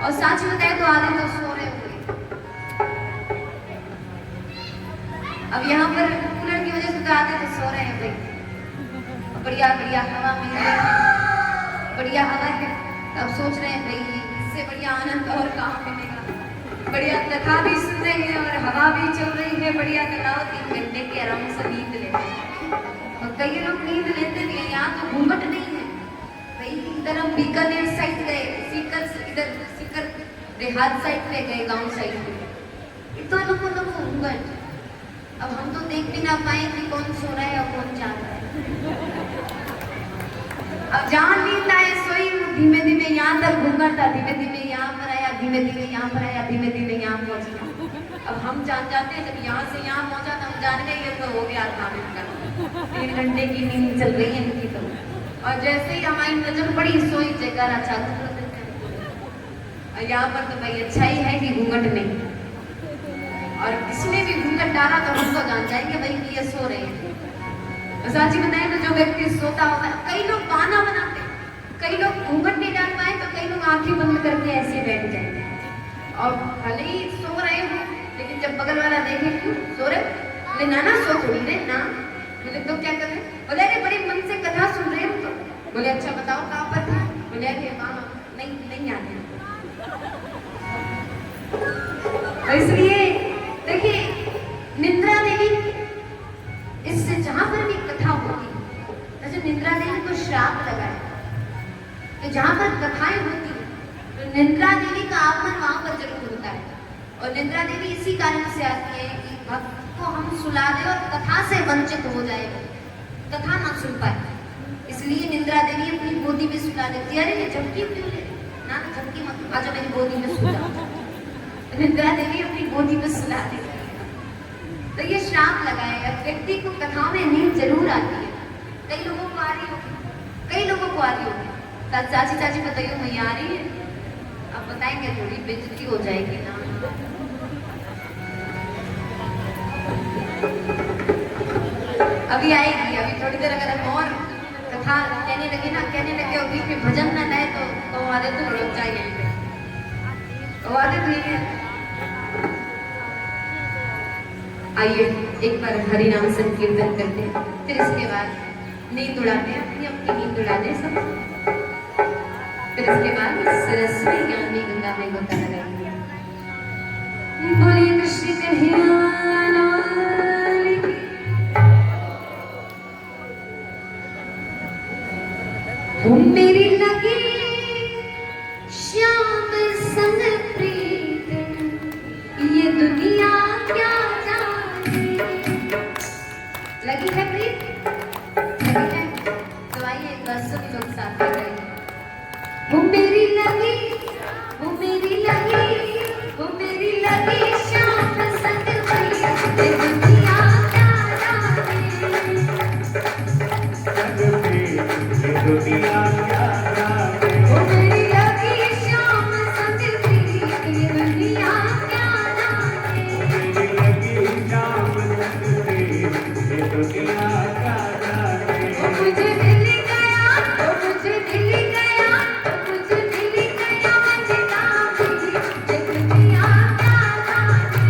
और सच बताए तो आधे तो सो रहे हुए। अब यहाँ पर कूलर की वजह से तो आधे तो सो रहे हैं भाई। बढ़िया बढ़िया हवा मिल रही है, बढ़िया हवा है। अब सोच रहे हैं भाई इससे बढ़िया आनंद और कहाँ मिलेगा। बढ़िया कथा भी सुन रही है और हवा भी चल रही है, बढ़िया कथा। 3 घंटे के आराम से नींद लेते हैं और कई लोग नींद लेते भी हैं। यहाँ तो घूंघट नहीं है भाई। इधर हम बीकानेर साइड गए, इधर सीकर देहात साइड पे गए, गांव साइड पे, तो लोगों को घूंघट। अब हम तो देख भी ना पाए कि कौन सो रहा है और कौन जाग रहा है। अब जहाँ नींद आए सोई, धीमे धीमे यहाँ तक घूंघट था, धीमे धीमे यहाँ पर आया, धीमे धीमे यहाँ पर आया, धीमे धीमे यहाँ पहुँच गया। अब हम जान जाते हैं जब यहाँ से यहाँ पहुँचा तो हम जान गए ये तो हो गया था इनका। 3 घंटे की नींद चल रही है इनकी तो। और जैसे ही हमारी नजर पड़ी सोई जगह चालू कर देते हैं। और यहाँ पर तो भाई अच्छा ही है कि घूंघट नहीं, और किसने भी घूंघट डाला तो हम तो जान जाएंगे भाई कि ये सो रहे हैं। साची बताए तो जो व्यक्ति सोता होता है, कई लोग बहाना बनाते हैं, कई लोग घूंघट नहीं डाल पाए तो कई लोग आंखें बंद करके ऐसे बैठ जाते हैं। और भले ही सो रहे हो लेकिन जब बगल वाला देखे क्यों सो रहे, बोले ना सो थोड़ी रे ना। बोले तो क्या कर रहे, बोले अरे बड़े मन से कथा सुन रहे हो तो। बोले अच्छा बताओ कहाँ पर था। बोले अरे वहाँ नहीं याद है। इसलिए देखिए निद्रा देवी, इससे जहां पर भी कथा होती है, जैसे निद्रा देवी को श्राप लगा है तो जहां पर कथाएं होती है तो निद्रा देवी का आगमन वहां पर जरूर होता है। और निद्रा देवी इसी कारण से आती है कि भक्त को हम सुला दे और कथा से वंचित हो जाए, कथा ना सुन पाए, इसलिए निद्रा देवी अपनी गोदी में सुला देती है। अरे ये झपकी क्यों ले ना, झपकी मत, आजा मेरी गोदी में सो जाओ। निद्रा देवी अपनी गोदी में सुला देती है। तो ये श्राप लगाए। अब व्यक्ति को कथा में नींद जरूर आती है, कई लोगों को आ रही होगी, कई लोगों को आ रही होगी। चाची बताइए मैया आ रही है, अब बताएंगे थोड़ी बेइज्जती हो जाएगी ना। अभी आएगी, अभी थोड़ी देर अगर हम और कथा कहने लगे और बीच में भजन न लाए तो आदत तो रुक जाएगी, तो आदत नहीं है। आइए एक बार हरि नाम संकीर्तन करते हैं, फिर इसके बाद नींद उड़ाते हैं, अपनी नींद उड़ाते सब। फिर इसके बाद सरस्वती ज्ञानी गंगा में गोता लगाएंगे। बोलिए कृष्ण कन्हैया लाल की। वो मेरी लगी श्याम संग प्रीत, ये दुनिया क्या लगी है प्रीत, लगी है तो आइए एक बार सभी लोग साथ में करेंगे। वो मेरी लगी, वो मेरी लगी, वो मेरी लगी श्याम संग प्रीत, ये दुनिया क्या जाने, ये दुनिया क्या जाने। वो मेरी लगी श्याम संग प्रीत, ये दुनिया क्या जाने, मेरी लगी श्याम संग प्रीत, ये दुनिया क्या जाने। वो मुझे मिल गया, वो मुझे मिल गया, वो मुझे मिल गया मजना भी, ये दुनिया क्या जाने,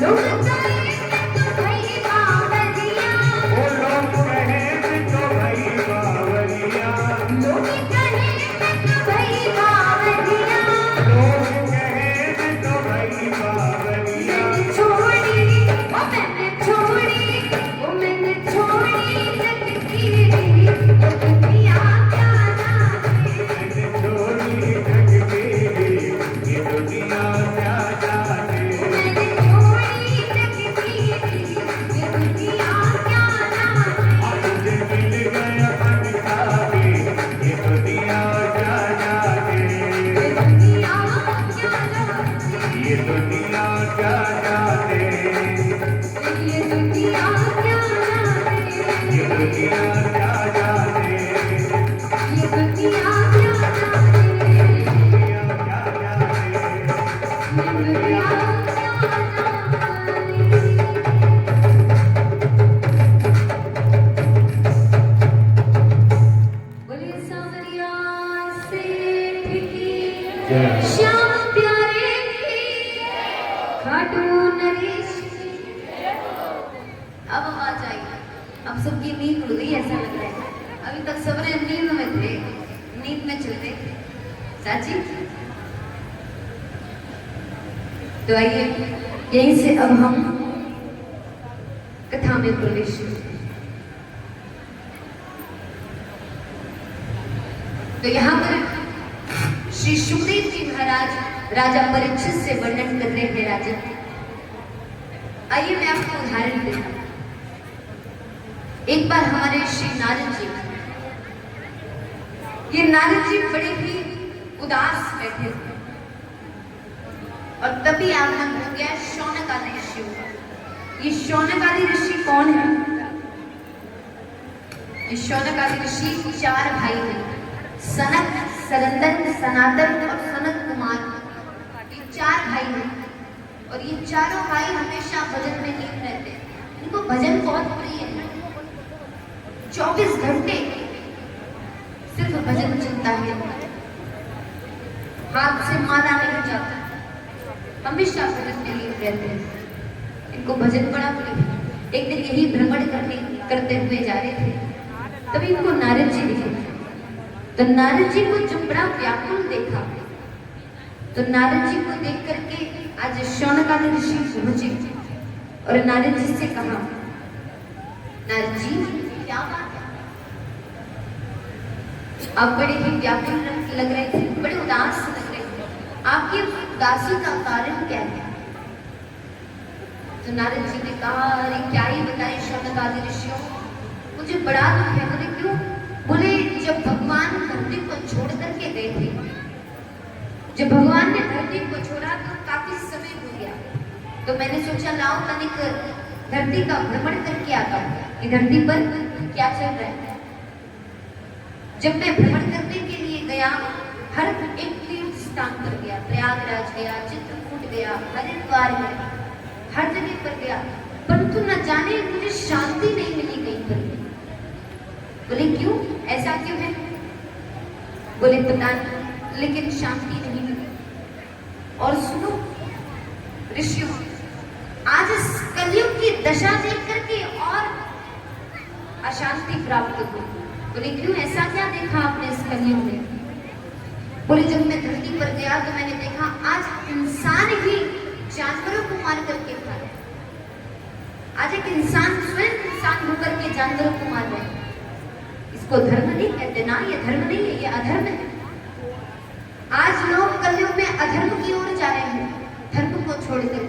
लोग कहे तो भाई बावरिया, लोग कहे तो भाई बावरिया, लोग कहे तो भाई बावरिया, लोग कहे तो भाई बावरिया। मैंने छोड़ी वो मैंने छोड़ी जग की दुनिया क्या जाने, मैंने छोड़ी जग की ये दुनिया क्या जाने। मैंने छोड़ी जग की ये दुनिया क्या जाने, आज मुझे मिल गया पंजाबी ये दुनिया क्या जाने। ये दुनिया क्या जाने, ये दुनिया क्या जाने। ये दुनिया क्या जाने, ये दुनिया क्या जाने। ये दुनिया क्या जाने, दुनिया क्या जाने। ये दुनिया क्या जाने। बोले सावरिया सेठ की, जय। श्याम प्यारे की, खाटू नरेश की। अब आवाज आई, अब सबकी नींद उड़ गई ऐसा लग रहा है। अभी तक सबने नींद में थे, नींद में चलते चाची। तो आइए यहीं से अब हम कथा में प्रवेश करें। तो यहाँ पर श्री सुखदेव जी महाराज राजा परीक्षित से वर्णन कर रहे हैं राजन। आइए मैं आपको उदाहरण देता हूं। एक बार हमारे श्री नारद जी, ये नारद जी बड़े ही उदास बैठे थे और तभी आगमन हो गया शौनक आदि ऋषि का। ये शौनक आदि ऋषि कौन है? ये शौनक आदि ऋषि चार भाई हैं, सनक, सरंदन, सनातन और सनत कुमार। ये चार भाई हैं और ये चारों भाई हमेशा भजन में लीन रहते हैं। इनको भजन बहुत प्रिय है। 24 घंटे सिर्फ भजन चलता है, हाथ से माला नहीं जाता, हमेशा भजन में लीन रहते हैं। इनको भजन बड़ा प्रिय है। एक दिन यही भ्रमण करते हुए जा रहे थे, तभी इनको नारद जी दिखे। तो नारद जी को जब बड़ा व्याकुल देखा, तो नारद जी को देख करके आज शौनक आदि ऋषि पहुंचे और नारद जी से कहा, नारद जी क्या बात है? आप बड़े ही व्याकुल लग रहे थे, बड़े उदास लग रहे थे, आपकी उदासी का कारण क्या है? तो नारद जी ने कहा, अरे क्या ही बताएं शौनक आदि ऋषियों, मुझे बड़ा दुख है। बोले क्यों? बोले जब भगवान धरती को छोड़ करके गए थे, जब भगवान ने धरती को छोड़ा तो काफी समय हो गया, तो मैंने सोचा लाओ तनिक धरती का भ्रमण करके आता हूँ कि धरती पर क्या चल रहा है। जब मैं भ्रमण करने के लिए गया, हर एक तीर्थ स्थान पर गया, प्रयागराज गया, चित्रकूट गया, हरिद्वार गया, हर जगह पर गया, परंतु न जाने मुझे शांति नहीं मिली कहीं पर। बोले क्यों, ऐसा क्यों है? बोले पता नहीं, लेकिन शांति नहीं मिली। और सुनो ऋषियों, आज इस कलयुग की दशा देख करके और अशांति प्राप्त हुई। बोले क्यों, ऐसा क्या देखा आपने इस कलयुग में? बोले जब मैं धरती पर गया तो मैंने देखा आज इंसान ही जानवरों को मार करके खा रहे हैं। आज एक इंसान स्वयं इंसान होकर के जानवरों को मार रहे हैं। इसको धर्म नहीं कहते ना, ये धर्म नहीं है, ये अधर्म है। आज लोग कलयुग में अधर्म की ओर जा रहे हैं, धर्म को छोड़कर।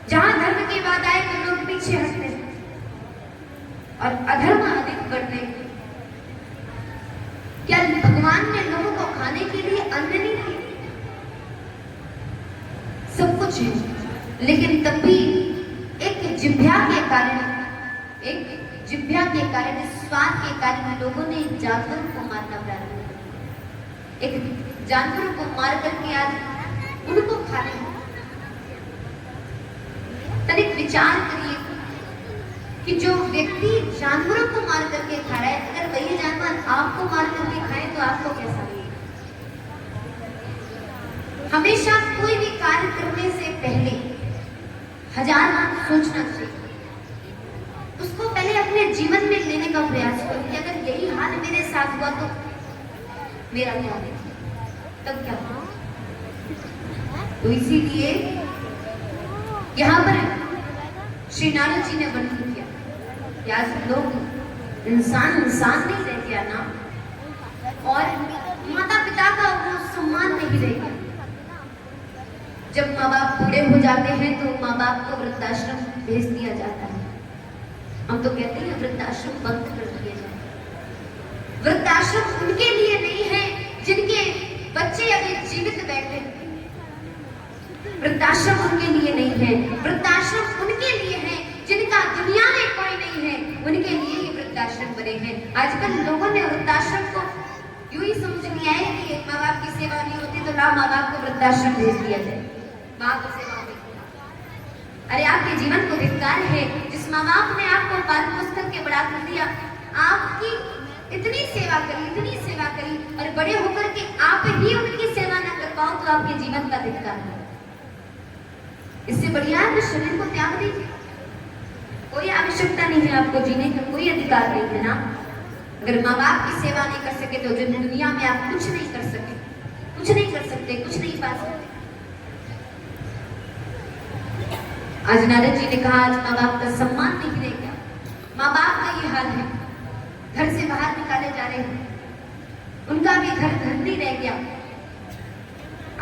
जहां धर्म की बात आए तो लोग पीछे हटते हैं और अधर्म अधिक बढ़ते हैं। क्या भगवान ने लोगों को खाने के लिए अन्न नहीं दिया? सब कुछ है, लेकिन तब भी एक जिह्वा के कारण, एक जिह्वा के कारण, स्वाद के कारण लोगों ने जानवरों को मारना प्रारंभ किया। एक जानवरों को मार करके आज उनको खा रहे हैं। तनिक विचार करिए कि जो व्यक्ति जानवरों को मार करके खा रहा है, अगर वही जानवर आपको मार करके खाए तो आपको कैसा लगेगा? हमेशा कोई भी कार्य विचार सोचना चाहिए, उसको पहले अपने जीवन में लेने का प्रयास करो कि अगर यही हाल मेरे साथ हुआ तो मेरा क्या है, तब क्या होगा। तो इसीलिए यहाँ पर श्री नारद जी ने वर्णन किया कि आज लोग इंसान नहीं रह गया ना, और माता पिता का वो सम्मान नहीं रह गया। जब माँ बाप बूढ़े हो जाते हैं तो माँ बाप को वृद्धाश्रम भेज दिया जाता है। हम तो कहते हैं वृद्धाश्रम बंद कर दिए जाए। वृद्धाश्रम उनके लिए नहीं है जिनके बच्चे अभी जीवित बैठे। वृद्धाश्रम उनके लिए नहीं है, वृद्धाश्रम उनके लिए है जिनका दुनिया में कोई नहीं है, उनके लिए ही वृद्धाश्रम बने हैं। आजकल लोगों ने वृद्धाश्रम को यूं ही समझ लिया है कि माँ बाप की सेवा नहीं होती तो लाओ माँ बाप को वृद्धाश्रम भेज दिया जाए, माँ को सेवा होगी। अरे आपके जीवन को धिक्कार है, जिस माँ बाप ने आपको पाल पोस करके बड़ा कर दिया, आपकी इतनी सेवा करी और बड़े होकर के आप ही उनकी सेवा न कर पाओ तो आपके जीवन का धिक्कार है। इससे बढ़िया है शरीर को त्याग दीजिए, कोई आवश्यकता नहीं है, आपको जीने का कोई अधिकार नहीं है ना। अगर माँ बाप की सेवा नहीं कर सके तो दुनिया में आप कुछ नहीं कर सकते, कुछ नहीं पा सकते। आज नारद जी ने कहा आज माँ बाप का सम्मान नहीं रह गया, माँ बाप का ये हाल है, घर से बाहर निकाले जा रहे हैं, उनका भी घर नहीं रह गया।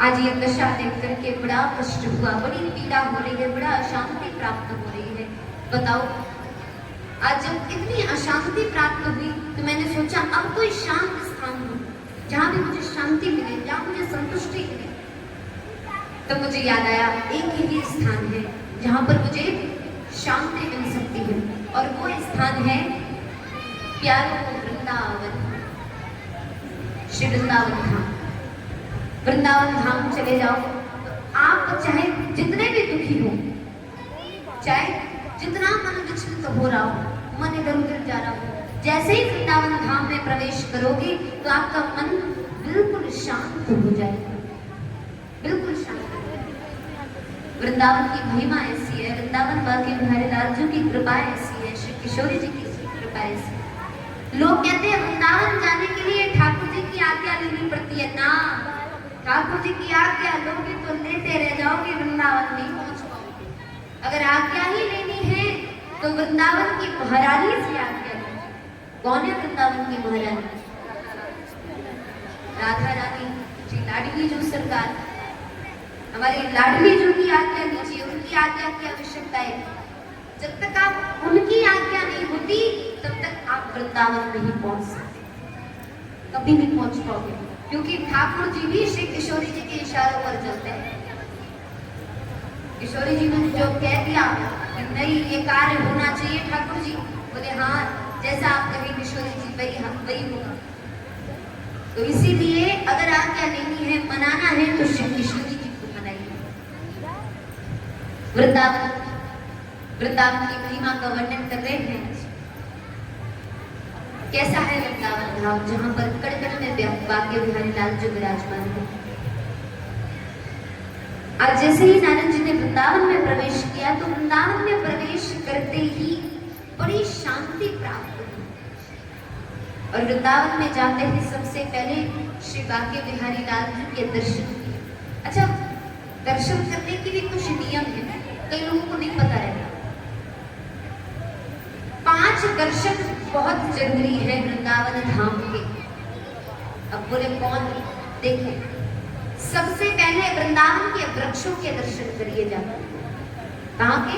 आज ये दशा देख करके बड़ा कष्ट हुआ, बड़ी पीड़ा हो रही है, बड़ा अशांति प्राप्त हो रही है। बताओ, आज जब इतनी अशांति प्राप्त हुई तो मैंने सोचा अब कोई शांत स्थान हो जहाँ भी मुझे शांति मिले, जहाँ मुझे संतुष्टि मिले। तो मुझे याद आया एक ही स्थान है जहाँ पर मुझे शांति मिल सकती है, और वो स्थान है प्यारों वृंदावन, श्री वृंदावन धाम। वृंदावन धाम चले जाओ तो आप चाहे जितने भी दुखी हो, चाहे जितना मन विचलित हो रहा हो, मन इधर उधर जा रहा हो, जैसे ही वृंदावन धाम में प्रवेश करोगे तो आपका मन बिल्कुल शांत हो जाएगा, बिल्कुल शांत। वृंदावन की महिमा ऐसी है, वृंदावन बाकी बिहारी लाल जी की कृपा ऐसी है, श्री किशोरी जी की कृपा ऐसी है। लोग कहते हैं वृंदावन जाने के लिए ठाकुर जी की आज्ञा लेनी पड़ती है ना, ठाकुर जी की आज्ञा लोगे तो लेते रह जाओगे, वृंदावन नहीं पहुंच पाओगे। अगर आज्ञा ही लेनी है तो वृंदावन की महारानी से आज्ञा लो। कौन है वृंदावन की महारानी? राधा रानी जी, लाडली जो सरकार, हमारी लाडली जो की आज्ञा लीजिए, उनकी आज्ञा की आवश्यकता है। जब तक आप उनकी आज्ञा नहीं होती तब तक आप वृंदावन नहीं पहुंच सकते, कभी नहीं पहुंच पाओगे, क्योंकि ठाकुर जी भी श्री किशोरी जी के इशारों पर चलते हैं। किशोरी जी ने जो कह दिया कि नहीं ये कार्य होना चाहिए, ठाकुर जी बोले हाँ जैसा आप कहें किशोरी जी वही होगा। तो इसीलिए अगर आज्ञा लेनी है, मनाना है तो श्री किशोरी जी को मनाइए। वृंदावन की महिमा का वर्णन कर रहे हैं। कैसा है वृंदावन धाम जहाँ पर कड़ में बाके बिहारी लाल जो विराजमान है। आज जैसे ही नारद जी ने वृंदावन में प्रवेश किया तो वृंदावन में प्रवेश करते ही बड़ी शांति प्राप्त हुई, और वृंदावन में जाते ही सबसे पहले श्री बाके बिहारी लाल जी के दर्शन किए। अच्छा, दर्शन करने के लिए कुछ नियम है, कई लोगों को नहीं पता रहता। 5 दर्शन बहुत जरूरी है वृंदावन धाम के। अब बोले कौन? देखें, सबसे पहले वृंदावन के वृक्षों के दर्शन करिए जाकर। कहाँ के?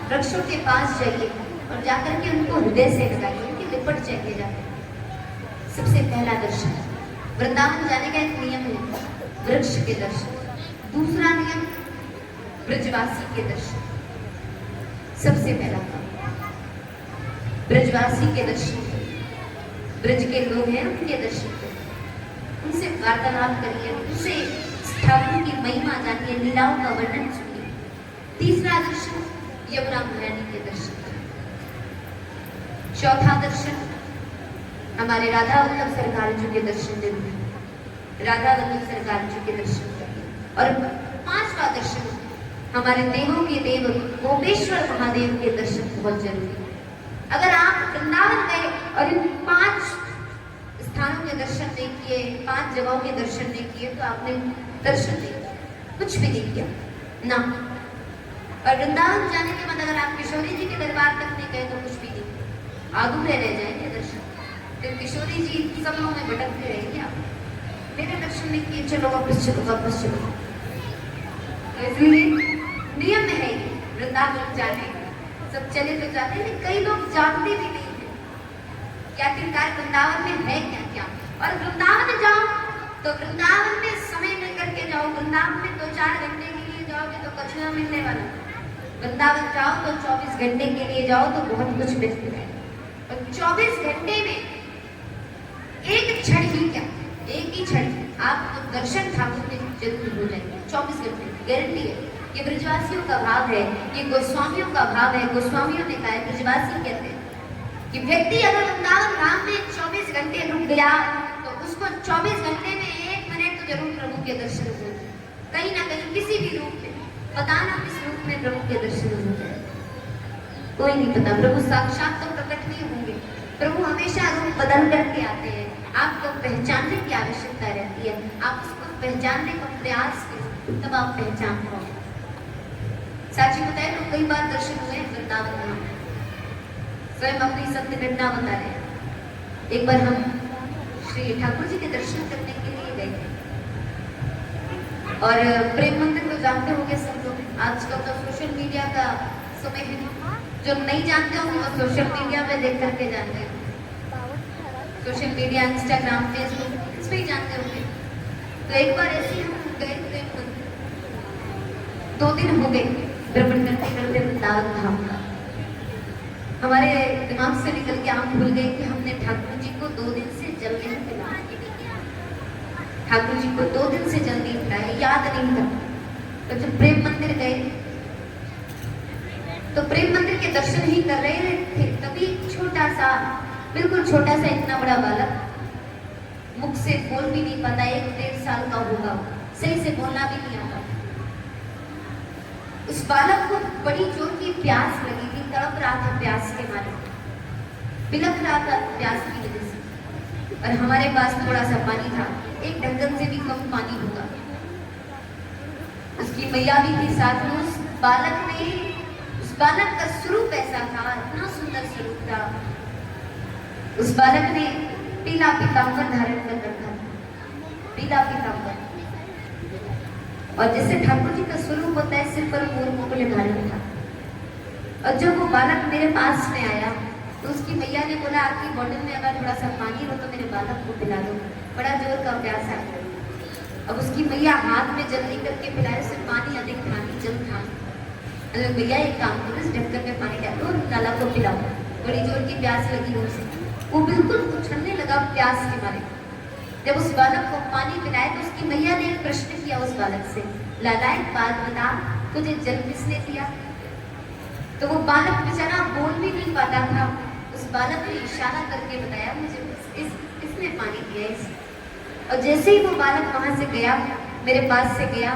वृक्षों के पास जाइए और जाकर के उनको हृदय से लगाइए, उनके लिपट जाइए जाकर। सबसे पहला दर्शन वृंदावन जाने का एक नियम है, वृक्ष के दर्शन। दूसरा नियम ब्रजवासी के दर्शन। सबसे पहला काम ब्रजवासी के दर्शन, ब्रज के लोग हैं उनके दर्शन करिए, उनसे वार्तालाप करिए, उनसे ठाकुर की महिमा जानिए, लीलाओं का वर्णन सुनिए। तीसरा दर्शन यमुना महारानी के दर्शन। चौथा दर्शन हमारे राधा वल्लभ सरकार जी के दर्शन जरूर, राधा वल्लभ सरकार जी के दर्शन करिए। और 5 पांचवा दर्शन हमारे देवों के देव गोपेश्वर महादेव के दर्शन बहुत जरूरी है। अगर आप वृंदावन गए और इन 5 स्थानों के दर्शन नहीं किए, 5 जगहों के दर्शन नहीं किए, तो आपने दर्शन नहीं किया, कुछ भी नहीं किया ना। और वृंदावन जाने के बाद अगर आप किशोरी जी के दरबार तक नहीं गए तो कुछ भी नहीं, अधूरे रह जाएंगे दर्शन। फिर किशोरी जी सपनों में भटकते रहेंगे, आप मेरे दर्शन नहीं किए, चलो वापस चलो वापस चलो। तो इसलिए नियम है वृंदावन जाने, सब चले तो जाते हैं, कई लोग जानते भी नहीं है क्या किरकार वृंदावन में है क्या क्या। और वृंदावन जाओ तो वृंदावन में समय लेकर के जाओ, वृंदावन में 2-4 घंटे के लिए जाओगे तो कछुआ मिलने वाला, वृंदावन जाओ तो 24 घंटे के लिए जाओ तो बहुत कुछ मिलता है। और 24 घंटे में एक क्षण ही क्या, एक ही क्षण आपको दर्शन ठाकुर के जरूर हो जाएंगे। 24 घंटे गारंटी है। ये ब्रजवासियों का भाव है, ये गोस्वामियों का भाव है। गोस्वामियों ने कहा, ब्रजवासी कहते हैं कि व्यक्ति अगर वृंदावन धाम में 24 घंटे रुक गया तो उसको 24 घंटे में 1 मिनट तो जरूर प्रभु के दर्शन हो जाए, कहीं ना कहीं किसी भी रूप में, पता ना किस रूप में प्रभु के दर्शन हो जाए, कोई नहीं पता। प्रभु साक्षात तो प्रकट नहीं होंगे, प्रभु हमेशा रूप बदल करके आते हैं। आपको पहचानने की आवश्यकता रहती है, आप उसको पहचानने का प्रयास करें तब आप पहचान पाओगे। साची बताए तो कई बार दर्शन हुए वृंदावन में, स्वयं अपनी सत्य घटना बता रहे हैं। एक बार हम श्री ठाकुर जी के दर्शन करने के लिए गए थे और प्रेम मंदिर को जानते होंगे सब लोग। आजकल तो सोशल मीडिया का समय है, जो नहीं जानते होंगे वो सोशल मीडिया पे देख करके जानते हैं। सोशल मीडिया, इंस्टाग्राम, फेसबुक, इस पे ही जानते होंगे। तो एक बार ऐसे हम गए प्रेम मंदिर, 2 दिन हो गए भ्रमण करते करते वृंदावन धाम का। हमारे दिमाग से निकल के हम भूल गए कि हमने ठाकुर जी को 2 दिन से जल नहीं पिलाया, ठाकुर जी को 2 दिन से जल नहीं पिलाया, याद नहीं था। तो जब प्रेम मंदिर गए तो प्रेम मंदिर के दर्शन ही कर रहे थे, तभी छोटा सा, बिल्कुल छोटा सा, इतना बड़ा बालक, मुख से बोल भी नहीं पाता, 1-1.5 साल का होगा, सही से बोलना भी नहीं आता। उस बालक को बड़ी जोर की प्यास लगी थी, तड़प रहा था प्यास के मारे, बिलख रहा था प्यास की वजह से। और हमारे पास थोड़ा सा पानी था, 1 ढक्कन से भी कम पानी होगा। उसकी मैया भी थी साथ में। उस बालक का स्वरूप ऐसा था, इतना सुंदर स्वरूप था। उस बालक ने पीला पीताम्बर धारण कर रखा था, पीला पीताम्बर। और जैसे ठाकुर जी का स्वरूप होता है, सिर पर मोर मुकुट धारण था। और जब वो बालक मेरे पास में आया तो उसकी मैया ने बोला, आपकी बॉटल में अगर थोड़ा सा पानी हो तो मेरे बालक को पिला दो, बड़ा जोर का प्यास आ गया। अब उसकी मैया हाथ में जल लेकर के पिलाए, उसे पानी अधिक था नहीं, जल था। अरे भैया एक काम करो, इस ढक्कन में पानी डालो और लाला को पिलाओ, बड़ी जोर की प्यास लगी उसे। वो बिल्कुल उछलने लगा प्यास के मारे। जब उस बालक को पानी पिलाए तो उसकी मैया ने एक प्रश्न किया उस बालक से, लाला एक बात बता, तुझे जल किसने दिया? तो वो बालक बेचारा बोल भी नहीं पाता था। उस बालक ने इशारा करके बताया, मुझे इसने पानी दिया इस। और जैसे ही वो बालक वहां से गया, मेरे पास से गया,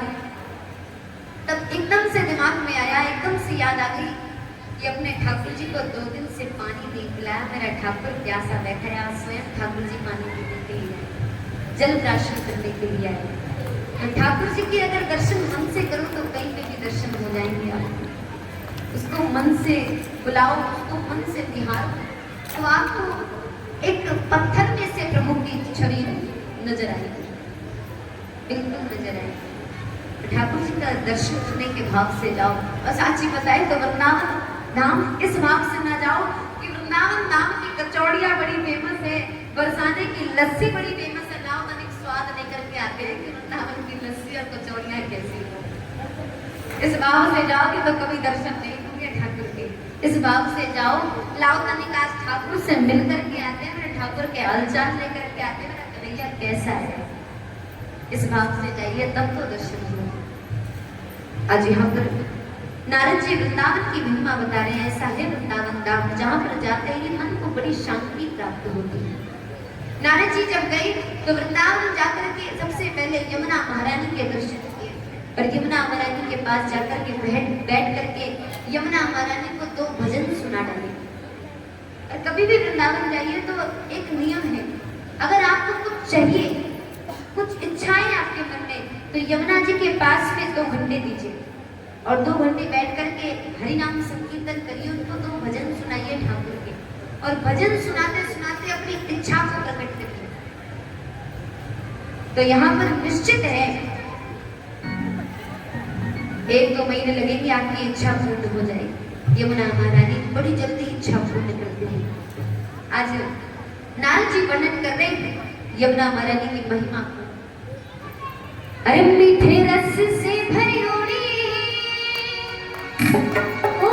तब एकदम से दिमाग में आया, एकदम से याद आ गई कि अपने ठाकुर जी को 2 दिन से पानी नहीं पिलाया, मेरा ठाकुर प्यासा बैठा है, स्वयं ठाकुर जी पानी पीने के लिए जल प्राशन करने के लिए आए। तो ठाकुर जी के अगर दर्शन मन से करो तो कहीं पे भी दर्शन हो जाएंगे आपको। उसको मन से बुलाओ, उसको मन से निहारो, तो आपको एक पत्थर में से प्रभु की छवि नजर आएगी, बिल्कुल नजर आएगी। ठाकुर जी का दर्शन करने के भाव से जाओ। और साची बताए तो वृंदावन धाम इस भाव से ना जाओ कि वृंदावन धाम की कचौड़ियाँ बड़ी फेमस है, बरसाने की लस्सी बड़ी फेमस है, लाओ तनिक स्वाद लेकर के आते हैं कि वृंदावन की लस्सी और कचौड़ियाँ कैसी हो। इस भाव से जाओगे तो कभी दर्शन नहीं होंगे ठाकुर के। इस भाव से जाओ, लाओ तनिक आज ठाकुर से मिल करके आते हैं, मेरे ठाकुर के हालचाल लेकर के आते हैं, मेरा कन्हैया कैसा है। इस भाव से जाइए तब तो दर्शन होंगे। आज यहाँ पर नारद जी वृंदावन की महिमा बता रहे हैं। ऐसा है वृंदावन धाम, जहाँ पर जाते ही मन को बड़ी शांति प्राप्त होती है। नारद जी जब गए तो वृंदावन जाकर के सबसे पहले यमुना महारानी के दर्शन किए। और यमुना महारानी के पास जाकर के बैठ करके यमुना महारानी को 2 भजन सुना डाले। और कभी भी वृंदावन जाइए तो एक नियम है, अगर आपको कुछ चाहिए, कुछ इच्छाएं आपके मन में, तो यमुना जी के पास में 2 घंटे दीजिए और 2 घंटे बैठ करके हरि नाम संकीर्तन करिए, उनको 2 भजन सुनाइए ठाकुर के, और भजन सुनाते सुनाते अपनी इच्छा को प्रकट करिए। तो यहाँ पर निश्चित है 1-2 महीने लगेंगे, आपकी इच्छा पूर्ण हो जाएगी। यमुना महारानी बड़ी जल्दी इच्छा पूर्ण करती है। आज नारद जी वर्णन कर रहे हैं यमुना महारानी की महिमा को। अरे मीठे रस से भरी होड़ी, ओ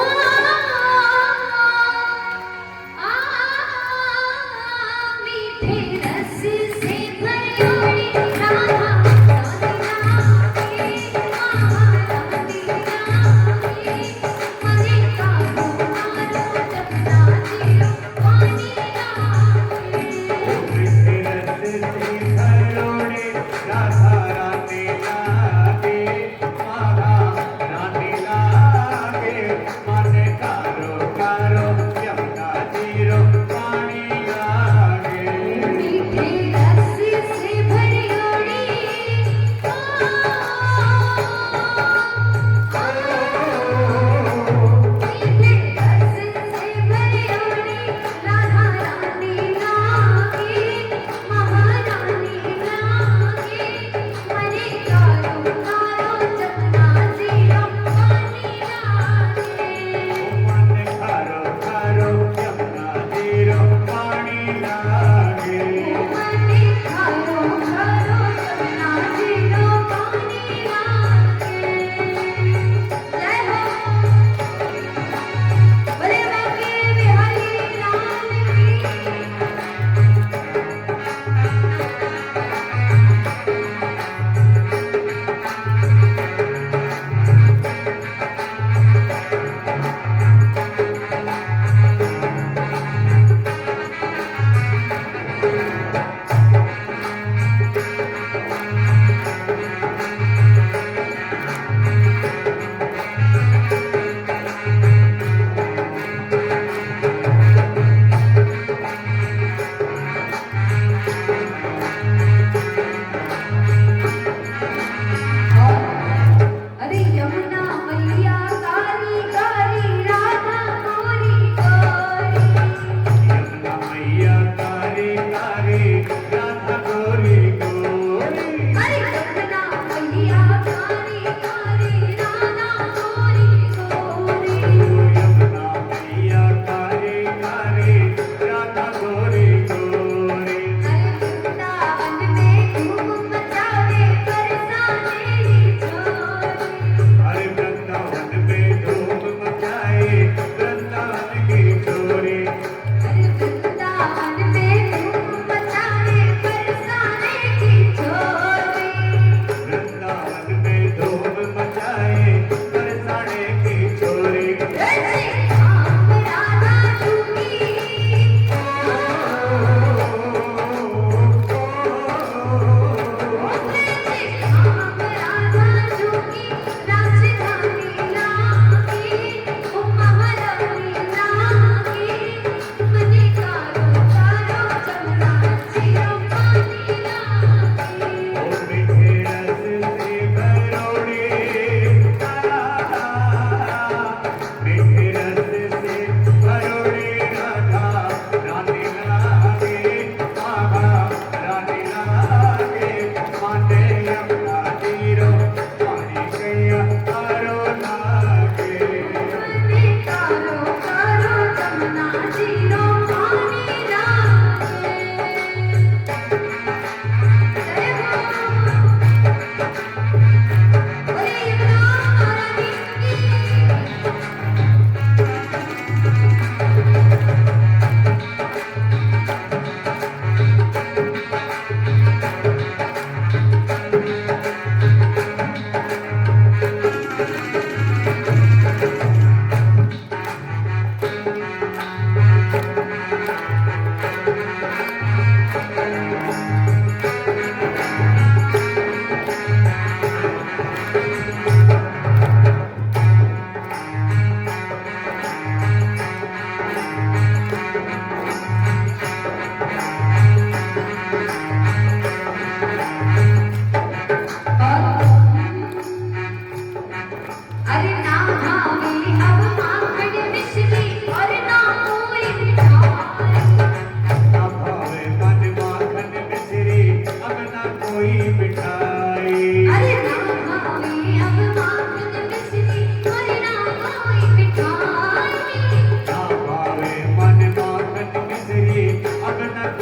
मीठे रस से भरी होड़ी, राधा राधे राधे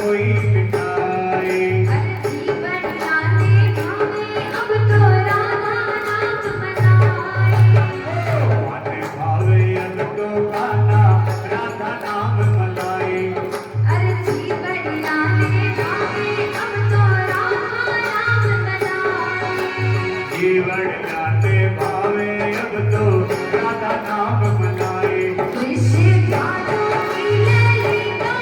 कोई मिठाई। अर्जी बढ़िया ने भावे अब तो राधा नाम मनाए। माने भावे अब तो गाना राधा नाम मनाए। अर्जी बढ़िया ने भावे अब तो राधा नाम मनाए। जीवन जाते भावे अब तो राधा नाम मनाए। विषधारों की ललिता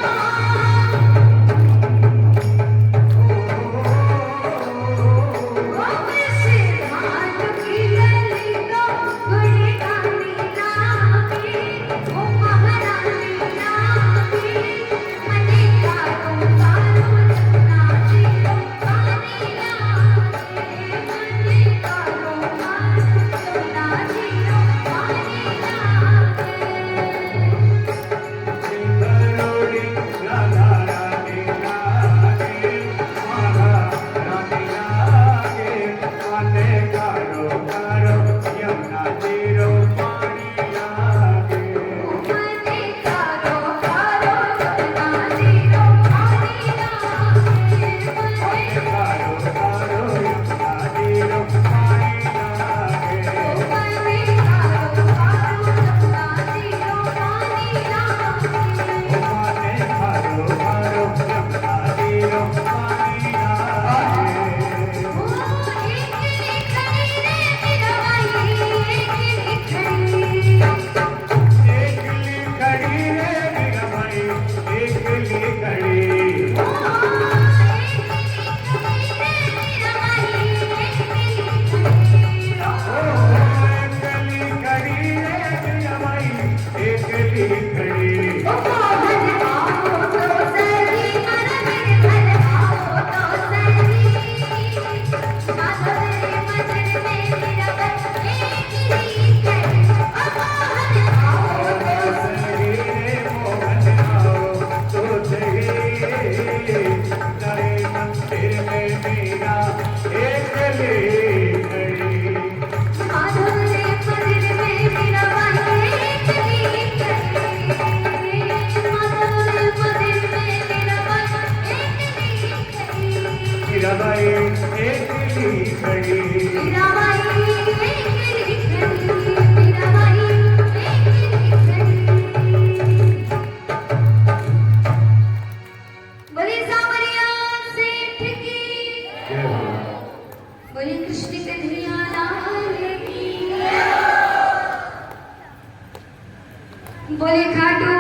करोड़ी राधा रानी लागे, माला रानी लागे। माने कारो कारो यमुना जीरो पानी लागे। कारो कारो यमुना जीरो पानी लागे। माने कारो कारो यमुना जीरो पानी लागे। एकली खड़ी रे मेरा भाई, एकली खड़ी। एकली खड़ी रे मेरा भाई, एकली खड़ी। सही रे मोहन आओ तो सही, नए मंदिर में मेरा एकली खड़ी। मेरा भाई एकली खड़ी। बोले सावरिया सेठ की, जय हो। बोले कृष्ण कन्हैया लाल की, बोले खाटू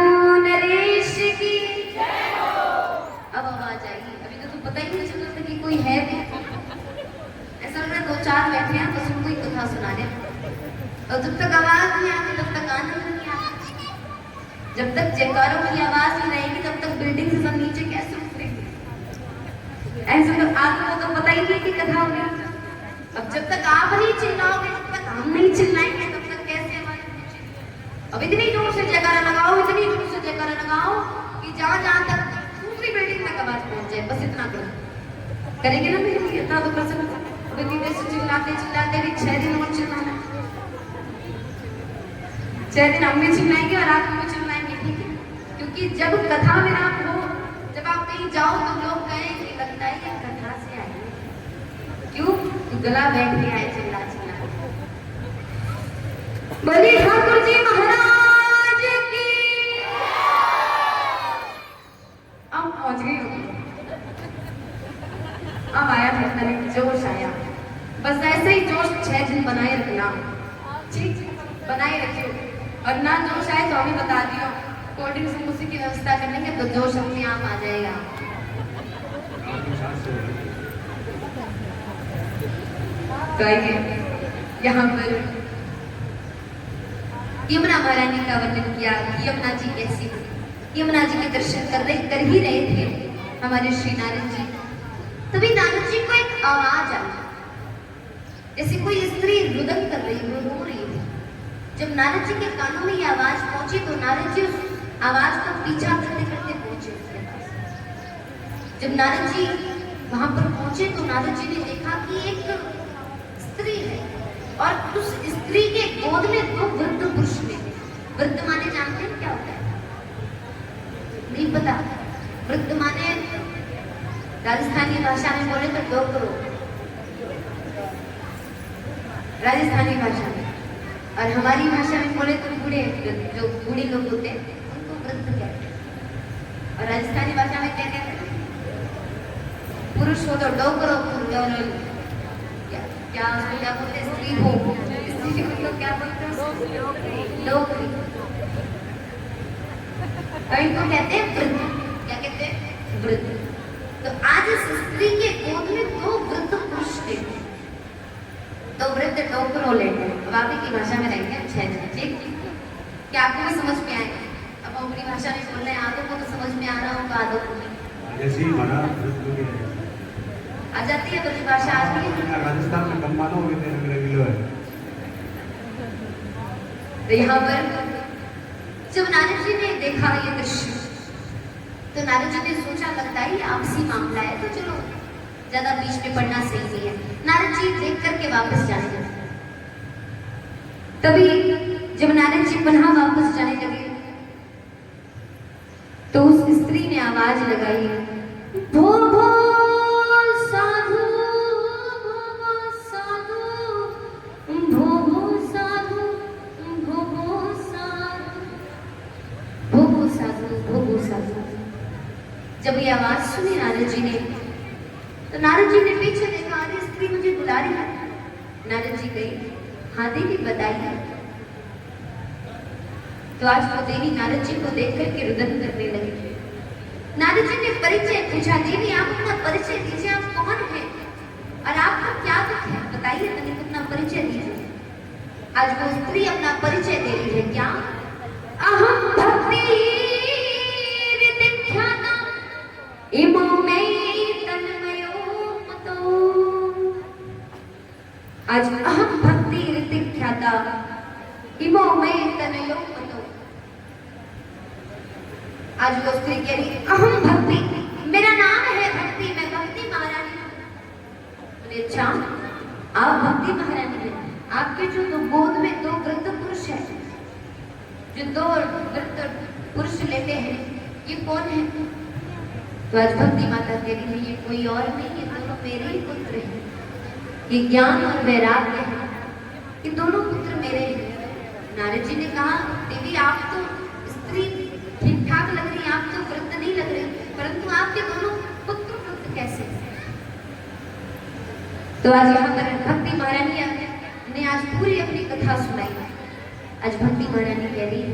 नरेश की। अब आवाज आई, अभी तो पता ही नहीं चल रहा कि कोई है भी। ऐसा लग रहा है 2-4 बैठे हैं बस उनको ही कथा सुना रहे हैं। और जब तक आवाज नहीं आती तब तक आनंद नहीं आता। जब तक जयकारों की आवाज नहीं रहेगी तब तक बिल्डिंग से सब नीचे कैसे उतरेंगे। ऐसे तो आपको तो पता ही नहीं कि कथा हो गई। अब जब तक आप नहीं चिल्लाओगे जब तक हम नहीं चिल्लाएंगे तब तक कैसे हमारे पहुंचे। अब इतनी जोर से जयकारा लगाओ, इतनी जोर से जयकारा लगाओ कि जहां जहां तक दूसरी बिल्डिंग तक आवाज पहुंच जाए। बस इतना करो, करेंगे ना मेरे लिए इतना तो कर सकते। अब इतनी देर से चिल्लाते चिल्लाते भी 6 दिन और चिल्लाना, 6 दिन हम भी चिल्लाएंगे और आप भी चिल्लाएंगे, ठीक है। क्योंकि जब कथा विराम हो, जब आप कहीं जाओ तो लोग कहें कि लगता है ये कथा से आए हैं। क्यों? तो गला बैठ के आए चिल्ला चिल्ला। बोले ठाकुर जी महाराज की। अब पहुंच गई हूँ, अब आया फिर तनिक जोश आया। बस ऐसे ही जोश 6 दिन बनाए रखना, ठीक, बनाए रखियो। और ना जोश आए तो हमें बता दियो, कोल्ड ड्रिंक्स में उसी की व्यवस्था कर लेंगे तो जोश अपने आप आ जाएगा। कहिए यहाँ पर यमुना महारानी का वर्णन किया कि यमुना जी कैसी थी। यमुना जी के दर्शन कर ही रहे थे हमारे श्री नारद जी। तभी नारद जी को एक आवाज आई, जैसे कोई स्त्री रुदन कर रही हो, रो रही थी। जब नारद जी के कानों में ये आवाज पहुंची तो नारद जी उस आवाज को पीछा करते करते पहुंचे उसके पास। जब नारद जी वहां पर पहुंचे तो नारद जी ने देखा कि एक स्त्री है और उस स्त्री के गोद में 2 वृद्ध पुरुष ने। वृद्ध माने जानते हैं क्या होता है? नहीं पता। वृद्ध माने राजस्थानी भाषा में बोले तो डोकरो, राजस्थानी भाषा में, और हमारी भाषा में बोले तो बूढ़े, जो बूढ़े लोग होते हैं उनको वृद्ध कहते हैं। और राजस्थानी भाषा में क्या कहते हैं? पुरुष हो तो डोकरो, और क्या उसको क्या बोलते हैं? स्त्री हो, स्त्री को लोग क्या बोलते हैं? डोकरी। और इनको कहते हैं वृद्ध। क्या कहते हैं? वृद्ध। तो आज इस स्त्री के गोद में दो वृद्ध पुरुष थे, दो वृद्ध डोकरो लेते हैं। अब आप ही की भाषा में रहेंगे। अच्छा ठीक, क्या आपको भी समझ में आएगा? अब हम अपनी भाषा में बोल रहे हैं, आधों को तो समझ में आ रहा होगा, आधों को नहीं। जैसे ही हमारा आ जाती है बड़ी भाषा आज भी। राजस्थान में कम मानो हुए थे किलो है। तो यहाँ पर जब नारद जी ने देखा ये दृश्य, तो नारद जी ने सोचा लगता है ये आपसी मामला है, तो चलो ज्यादा बीच में पड़ना सही नहीं है। नारद जी देख करके वापस जाने लगे। तभी जब नारद जी पुनः वापस जाने लगे तो उस स्त्री ने आवाज लगाई, भो भो साधु, भो भो साधु, भो भो साधु, भो भो साधु, भो भो साधु, भो भो साधु। जब ये आवाज सुनी नारद जी ने, तो नारद जी ने पीछे देखा, अरे स्त्री मुझे बुला रही है। नारद जी गई, हाँ देवी बताइए। तो आज वो देवी नारद जी को देख करके रुदन करने लगी। नारद जी ने परिचय पूछा, देवी आप अपना परिचय दीजिए, आप कौन हैं और आपका क्या दुख है, बताइए तनिक अपना परिचय दीजिए। आज वो स्त्री अपना परिचय दे रही है। क्या? अहम भक्ति ऋतिख्याता इमो में तन्मयो मतो। आज अहम भक्ति ऋतिख्याता इमो में तन्मयो मतो। आज वो स्त्री कह रही, अहम भक्ति, मेरा नाम है भक्ति, मैं भक्ति महारानी हूँ। अच्छा, आप भक्ति महारानी हैं, आपके जो दो गोद में दो वृद्ध पुरुष हैं, जो दो वृद्ध पुरुष लेते हैं, ये कौन है? तो आज भक्ति माता कह रही है, ये कोई और नहीं, ये दोनों मेरे ही पुत्र हैं। ये ज्ञान और वैराग्य है, ये दोनों पुत्र मेरे हैं। नारद जी ने कहा, देवी आप तो स्त्री ठीक ठाक लग रही, आप तो वृद्ध नहीं लग रही, परंतु आपके दोनों पुत्र वृद्ध कैसे? तो आज यहाँ पर भक्ति महारानी ने आज पूरी अपनी कथा सुनाई। आज भक्ति महारानी कह रही है,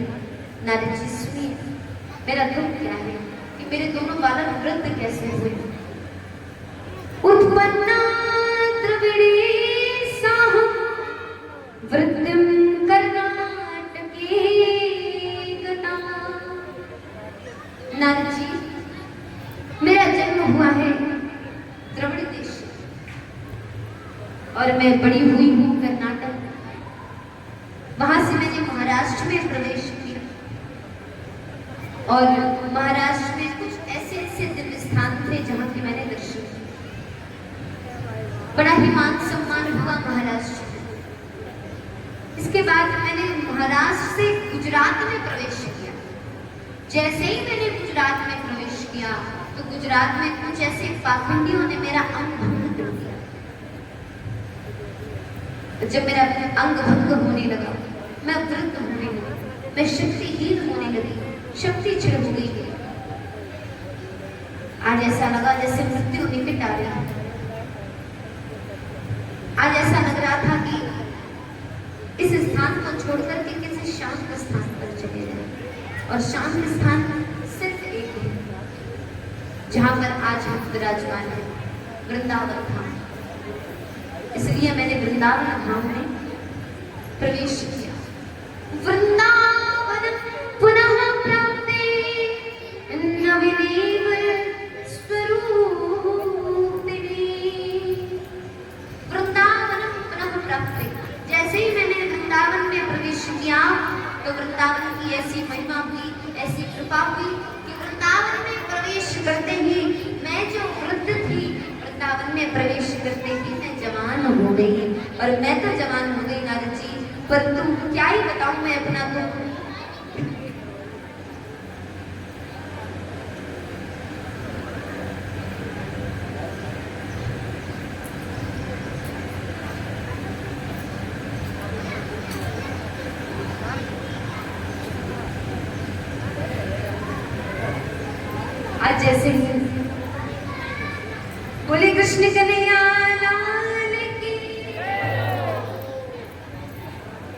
नारद जी सुनिए, मेरा दुख क्या है कि मेरे दोनों बालक वृद्ध कैसे हुए। उत्पन्ना द्रविड़ी साहु वृद्धिम कर्नाटके गता। नारद जी, मेरा जन्म हुआ है द्रविड़ देश और मैं बड़ी हुई हूँ कर्नाटक। वहां से मैंने महाराष्ट्र में प्रवेश किया और महाराष्ट्र में कुछ ऐसे ऐसे दिव्य स्थान थे जहाँ के मैंने दर्शन किए। बड़ा ही मान सम्मान हुआ महाराष्ट्र में। इसके बाद मैंने महाराष्ट्र से गुजरात में प्रवेश किया। जैसे ही मैंने गुजरात में प्रवेश किया तो गुजरात में कुछ ऐसे पाखंडियों ने मेरा अंग भंग कर दिया। जब मेरा अंग भंग होने लगा, मैं वृद्ध होने लगी, मैं शक्तिहीन होने लगी, शक्ति क्षीण हो गई। आज ऐसा लगा जैसे मृत्यु निकट आ रही है। आज ऐसा लग रहा था कि इस स्थान को छोड़कर के किसी शांत स्थान पर चले जाए, और शांत स्थान सिर्फ एक है जहां पर आज हम विराजमान है, वृंदावन धाम। इसलिए मैंने वृंदावन धाम में प्रवेश किया। वृंदावन पुनः प्राप्ते नवीनेव स्वरूपिणी। वृंदावन पुनः प्राप्ते, जैसे ही मैंने वृंदावन में प्रवेश किया तो वृंदावन की ऐसी महिमा हुई, ऐसी कृपा हुई कि वृंदावन में प्रवेश करते ही मैं जो वृद्ध थी, वृंदावन में प्रवेश करते ही मैं जवान हो गई। और मैं तो जवान हो गई नारद जी, पर तुम क्या ही बताऊं मैं अपना दुख।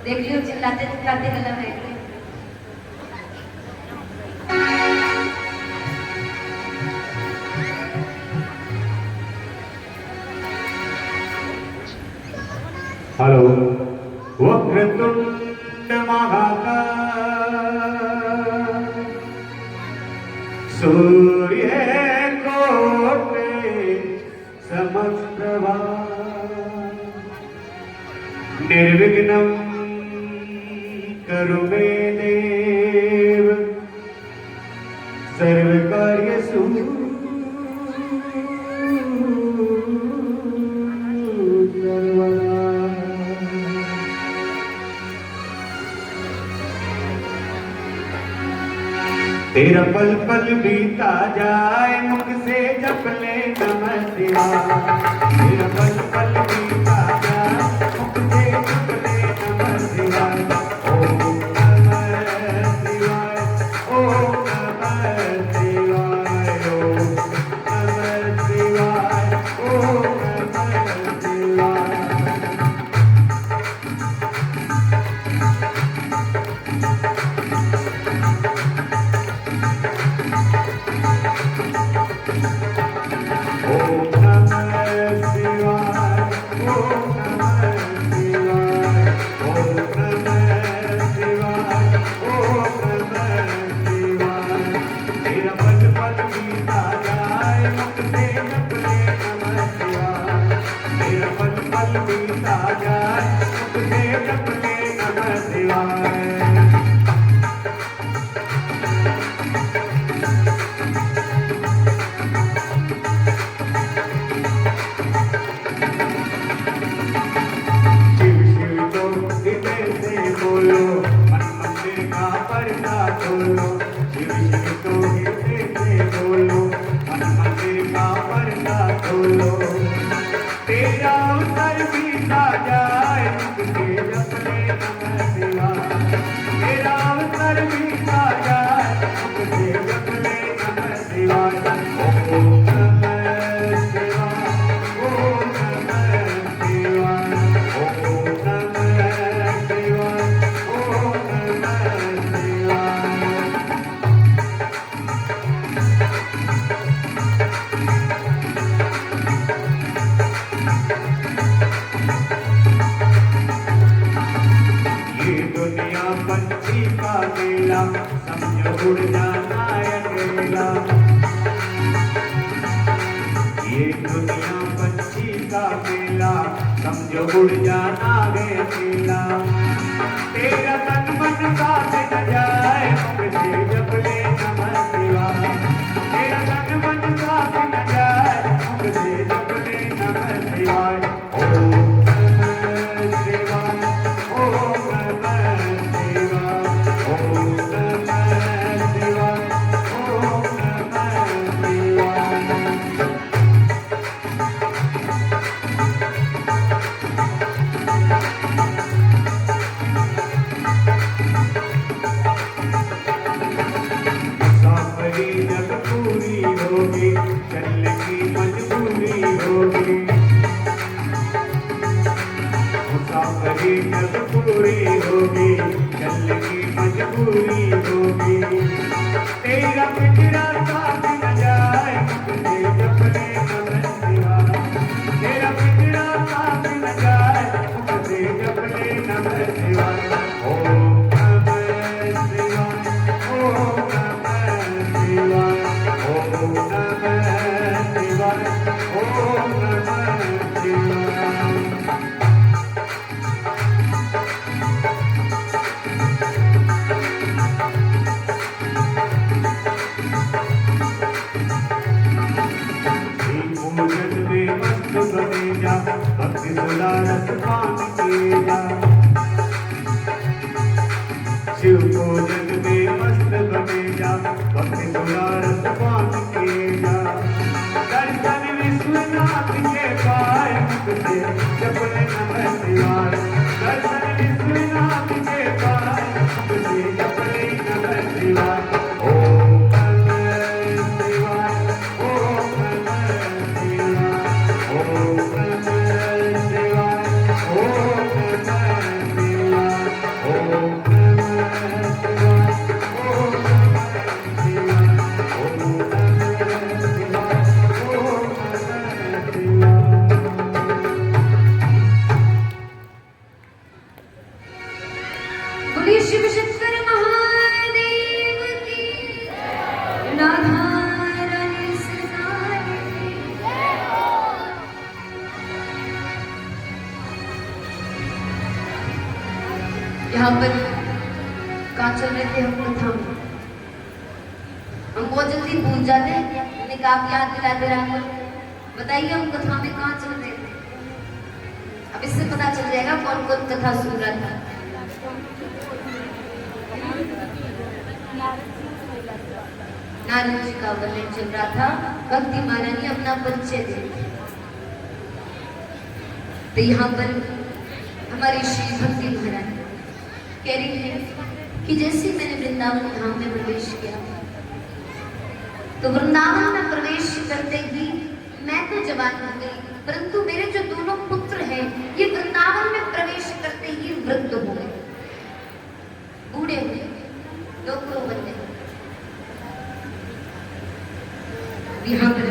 देख लियो चिल्लाते चिल्लाते गला में हेलो वक्रतुंड महाकाय सूर्य कोटि समप्रभा निर्विघ्नं करो मे देव सर्वकार्येषु सर्वदा। तेरा पल पल बीता जाए मुख से जप ले नमः शिवाय। तेरा पल पल बीता जाए मुख से जप ले नमः शिवाय। ओम नमः शिवाय ओम नमः शिवाय ओम नमः शिवाय ओम नमः शिवाय। ओम नमः शिवाय ओम नमः शिवाय ओम नमः शिवाय ओम नमः शिवाय। तेरा पल पल बीता जाए मुख से जप ले नमः शिवाय। तेरा पल पल बीता जाए मुख से जप ले नमः शिवाय। बोलो शिव शिव तो हृदय से बोलो मन मंदिर का पर्दा खोलो। तेरा उत्तर बीता जाए मुख से जप ले नमः शिवाय। तेरा उत्तर बीता जाए मुख से जप ले नमः शिवाय। ओम नमः शिवाय ओम नमः शिवाय ओम नमः शिवाय ओम नमः शिवाय। दुनिया पंछी का मेला समझो उड़ जाना अकेला। ये दुनिया पंछी का मेला समझो उड़ जाना अकेला। तेरा तन मन साथ न जाए मुख से जप ले नमः शिवाय। तेरा तन मन साथ न जाए मुख से जप ले नमः शिवाय। ओम नमः शिवाय ओम नमः शिवाय ओम नमः शिवाय ओम नमः शिवाय। मुसाफरी जब पूरी होगी चलने की मजबूरी होगी। मुसाफरी जब पूरी होगी चलने की मजबूरी होगी। तेरा पिंजरा साथ न जाए मुख से जप ले नमः शिवाय। तेरा पिंजरा साथ न जाए मुख से जप ले नमः शिवाय। ओम नमः शिवाय ओम नमः शिवाय ओम नमः शिवाय ओम नमः शिवाय। पूजन में मस्त बने जा भक्ति सुलारत पान किए जा। शिव पूजन में मस्त बने जा भक्ति सुलारत पान किए जा। दर्शन विश्वनाथ के पाए मुख से जप ले नमः शिवाय। दर्शन विश्वनाथ के पाए मुख से जप ले नमः शिवाय। ओम नमः शिवाय ओम नमः शिवाय ओम नमः शिवाय ओम नमः शिवाय। यहाँ पर कहाँ चल रहे थे हम कथा में? हम बहुत जल्दी भूल जाते हैं। हमने कहा आप याद दिलाते रहा। बताइए हम कथा में कहाँ चल रहे थे? अब इससे पता चल जाएगा कौन कौन कथा सुन रहा था। नारद जी का वर्णन चल रहा था। भक्ति महारानी अपना परिचय दे रही थी। तो यहाँ पर हमारी श्री भक्ति महारानी कह रही है कि जैसे मैंने वृंदावन धाम में प्रवेश किया, तो वृंदावन में प्रवेश करते ही मैं तो जवान हो गई, परंतु मेरे जो दोनों पुत्र हैं ये वृंदावन में प्रवेश करते ही वृद्ध हो गए, बूढ़े हुए, डोकरों बन गए। यहाँ पर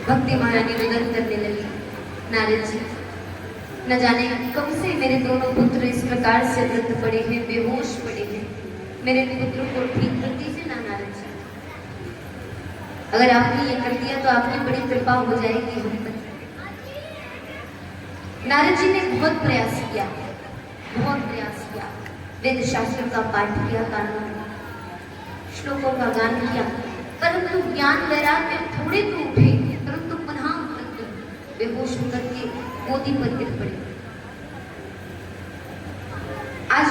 भक्ति महारानी निधन करने लगी। नारद जी, न जाने कब से मेरे दोनों पुत्र इस प्रकार से वृद्ध पड़े हैं, बेहोश पड़े हैं। मेरे पुत्र को ठीक कर दीजिए ना नारद जी। अगर आपने ये कर दिया तो आपकी बड़ी कृपा हो जाएगी हम पर। नारद जी ने बहुत प्रयास किया, बहुत प्रयास किया। वेद शास्त्र का पाठ किया, कानों श्लोकों का गान किया, परंतु ज्ञान वैराग्य थोड़े तो उठे, परंतु पुनः बेहोश होकर के मोदी पर गिर पड़े। आज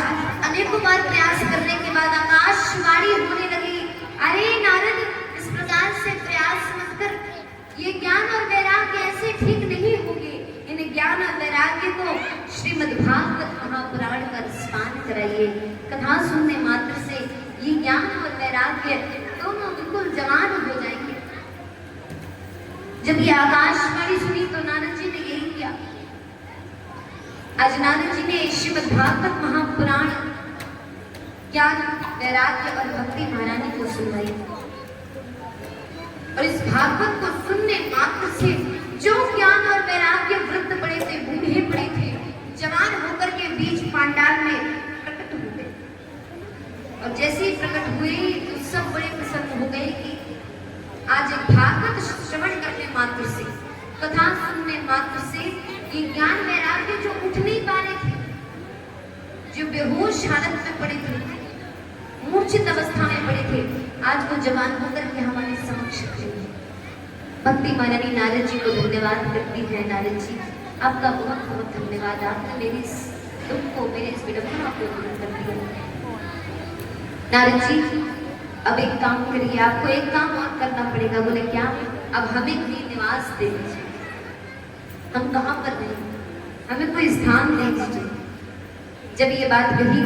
अनेकों बार प्रयास करने के बाद आकाशवाणी होने लगी, अरे नारद, इस प्रकार से प्रयास मत कर, ये ज्ञान और वैराग्य ऐसे ठीक नहीं होंगे। इन ज्ञान और वैराग्य को श्रीमद्भागवत महापुराण का स्नान कराइए। कथा सुनने मात्र से ये ज्ञान और वैराग्य दोनों बिल्कुल जवान हो जाएंगे। जब ये आकाशवाणी सुनी तो नारद जी ने यही किया। आज नारद जी ने श्रीमद्भागवत महापुराण ज्ञान वैराग्य और भक्ति महारानी को सुनाई, और इस भागवत को सुनने मात्र से जो ज्ञान और वैराग्य वृद्ध पड़े थे, बूढ़े पड़े थे, जवान होकर के बीच पांडाल में प्रकट हो गए। और जैसे ही प्रकट हुए तो सब बड़े प्रसन्न हो गए कि आज एक भागवत श्रवण करने मात्र से, कथा सुनने मात्र से ये ज्ञान वैराग्य जो उठ नहीं पा रहे थे, जो बेहोश हालत में पड़े थे, मूर्छित अवस्था में पड़े थे, आज वो जवान होकर के हमारे समक्ष खड़े हैं। भक्ति महारानी नारद जी को धन्यवाद करती है। नारद जी, आपका बहुत बहुत धन्यवाद। आपने मेरी इस दुख को, मेरे इस विडंबना को दूर कर दिया। नारद जी, अब एक काम करिए, आपको एक काम और करना पड़ेगा। बोले क्या? अब हमें कोई निवास दे दीजिए। हम कहाँ पर रहें? हमें कोई स्थान दे दीजिए। जब ये बात कही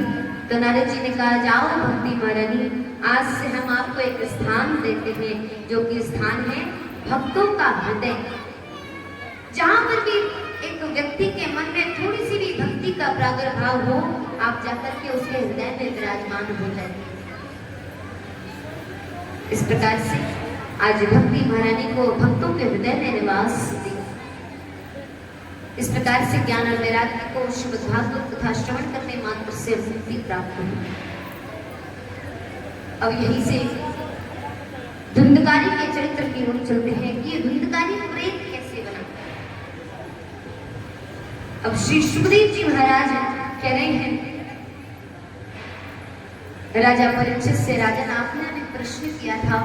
तो नारद जी ने कहा, जाओ भक्ति महारानी, आज से हम आपको एक स्थान देते हैं, जो कि स्थान है भक्तों का हृदय। जहां पर भी एक व्यक्ति के मन में थोड़ी सी भी भक्ति का प्रादुर्भाव हो, आप जाकर के उसके हृदय में विराजमान हो जाएंगे। इस प्रकार से आज भक्ति महारानी को भक्तों के हृदय में निवास दी। इस प्रकार से ज्ञान और वैराग्य को श्रीमद्भागवत कथा श्रवण करने मात्र से मुक्ति प्राप्त हुई। अब यहीं से धुंधकारी के चरित्र की ओर चलते हैं कि ये धुंधकारी प्रेत कैसे बना। अब श्री सुखदेव जी महाराज कह रहे हैं, राजा परीक्षित से, राजन आपने हमें प्रश्न किया था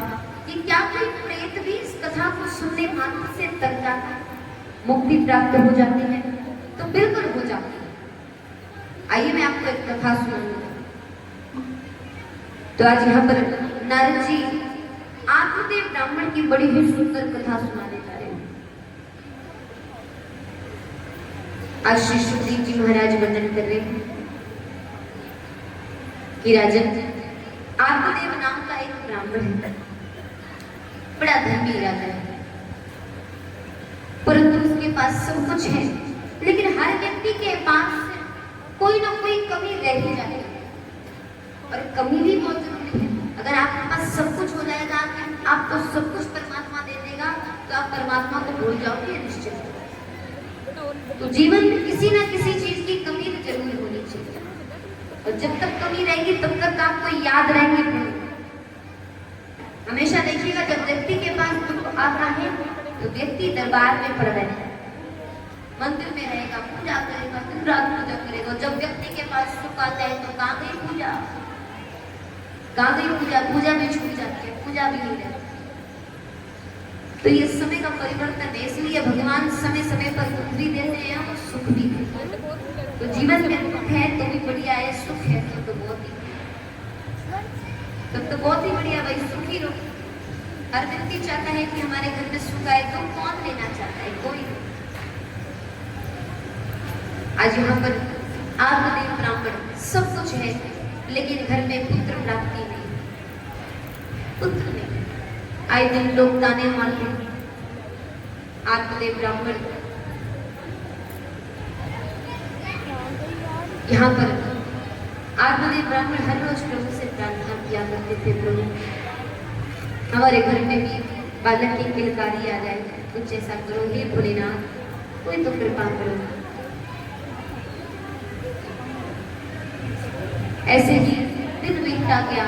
कि क्या कोई प्रेत भी इस कथा को सुनने मात्र से तर जाता है, मुक्ति प्राप्त हो जाती है? तो बिल्कुल हो जाती है। आइए मैं आपको एक कथा सुनाऊंगी। तो आज यहाँ पर नारद जी आत्मदेव ब्राह्मण की बड़ी ही सुंदर कथा सुनाने जा रहे हैं। आज श्री सुखदेव जी महाराज वर्णन कर रहे हैं कि राजन, आत्मदेव नाम का एक ब्राह्मण है, बड़ा धर्मी राजा है, परंतु उसके पास सब कुछ है, लेकिन हर व्यक्ति के पास कोई ना कोई कमी रह ही जाती है, और कमी भी बहुत जरूरी है। अगर आपके पास सब कुछ हो जाएगा, आपको सब कुछ परमात्मा दे देगा, तो आप परमात्मा को भूल जाओगे निश्चित। तो जीवन में किसी ना किसी चीज की कमी तो जरूर होनी चाहिए, और जब तक कमी रहेगी तब तक आपको याद रहेंगे। हमेशा देखिएगा, जब व्यक्ति के पास दुख आता है तो व्यक्ति दरबार में पड़ रहेगा, मंदिर में रहेगा, करेगा, पूजा करेगा, दिन रात पूजा करेगा। जब व्यक्ति के पास सुख आता है तो कहाँ गई पूजा, कहाँ गई पूजा, पूजा भी छूट जाती है, पूजा भी नहीं रहती। तो ये समय का परिवर्तन है, इसलिए भगवान समय समय पर दुख भी देते हैं और सुख भी देते हैं। तो जीवन में दुख है तो भी बढ़िया है, सुख है तो बहुत ही, तब तो बहुत ही बढ़िया भाई, सुखी रहो। हर व्यक्ति चाहता है कि हमारे घर में सुख आए, तो कौन लेना चाहता है, कोई। आज यहाँ पर आत्मदेव ब्राह्मण सब कुछ है, लेकिन घर में पुत्र प्राप्ति नहीं, पुत्र नहीं। आए दिन लोग ताने मारते हैं, आत्मदेव ब्राह्मण यहाँ पर आत्मदेव ब्राह्मण हर रोज प्रभु से प्रार्थना किया करते थे, प्रभु हमारे घर में भी बालक की किलकारी आ जाए, कुछ ऐसा करो हे भोलेनाथ, कोई तो कृपा करो। ऐसे ही दिन बीतता गया,